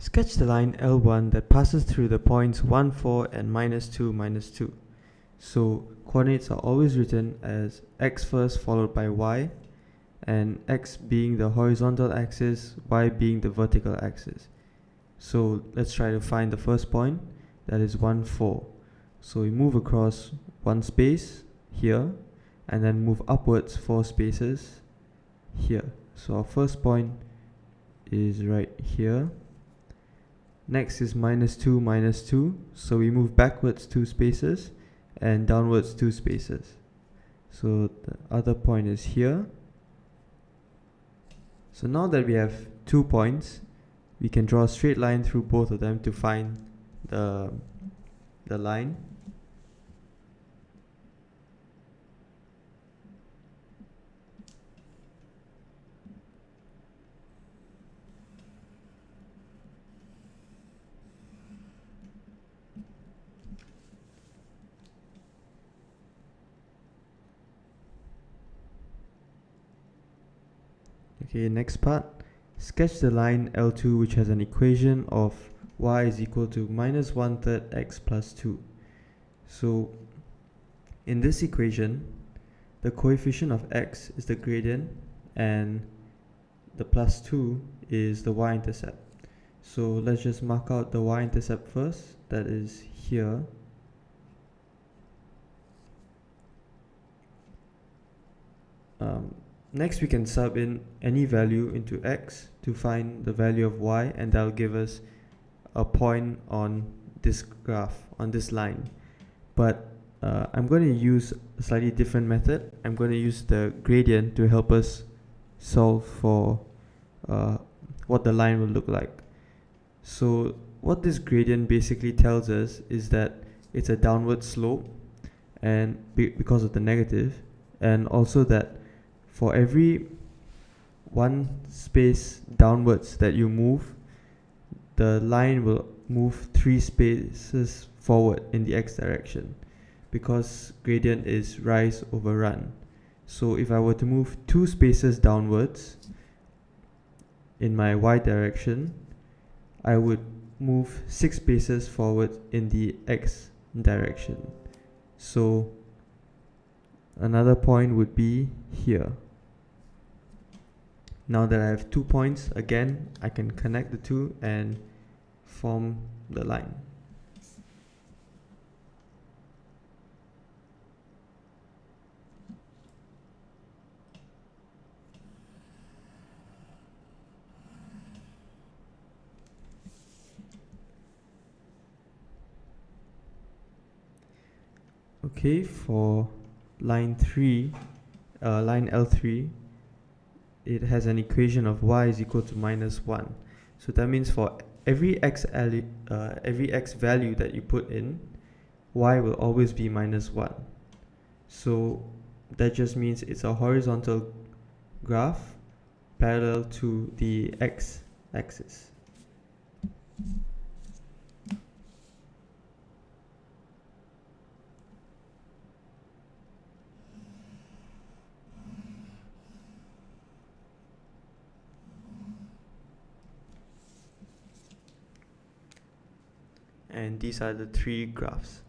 Sketch the line L1 that passes through the points 1, 4 and -2, -2. So coordinates are always written as x first followed by y, and x being the horizontal axis, y being the vertical axis. So let's try to find the first point, that is 1, 4. So we move across one space here, and then move upwards 4 spaces here. So our first point is right here. Next is -2, -2. So we move backwards 2 spaces and downwards 2 spaces. So the other point is here. So now that we have 2 points, we can draw a straight line through both of them to find the line. Okay, next part. Sketch the line L2 which has an equation of y is equal to -1/3 x plus 2. So in this equation, the coefficient of x is the gradient and the plus 2 is the y-intercept. So let's just mark out the y-intercept first, that is here. Next we can sub in any value into x to find the value of y, and that will give us a point on this graph, on this line. But I'm going to use a slightly different method. I'm going to use the gradient to help us solve for what the line will look like. So what this gradient basically tells us is that it's a downward slope, and because of the negative, and also that for every one space downwards that you move, the line will move 3 spaces forward in the x direction, because gradient is rise over run. So if I were to move 2 spaces downwards in my y direction, I would move 6 spaces forward in the x direction. So another point would be here. Now that I have 2 points, again, I can connect the two and form the line. Okay, for line L3, it has an equation of y is equal to -1. So that means for every x value that you put in, y will always be -1. So that just means it's a horizontal graph parallel to the x axis. And these are the 3 graphs.